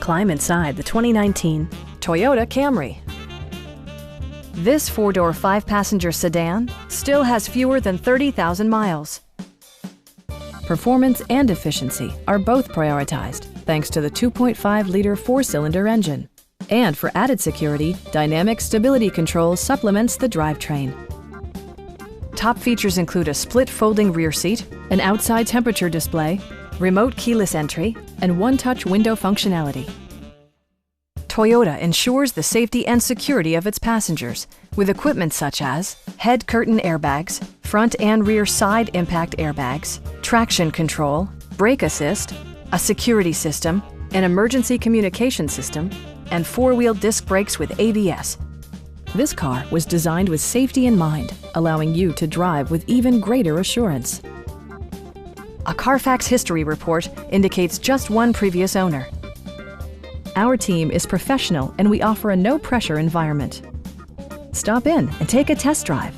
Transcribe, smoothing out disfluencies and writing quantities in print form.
Climb inside the 2019 Toyota Camry. This four-door, five-passenger sedan still has fewer than 30,000 miles. Performance and efficiency are both prioritized thanks to the 2.5-liter four-cylinder engine. And for added security, dynamic stability control supplements the drivetrain. Top features include a split folding rear seat, an outside temperature display, remote keyless entry, and one-touch window functionality. Toyota ensures the safety and security of its passengers with equipment such as head curtain airbags, front and rear side impact airbags, traction control, brake assist, a security system, an emergency communication system, and four-wheel disc brakes with ABS. This car was designed with safety in mind, allowing you to drive with even greater assurance. A Carfax history report indicates just one previous owner. Our team is professional and we offer a no-pressure environment. Stop in and take a test drive.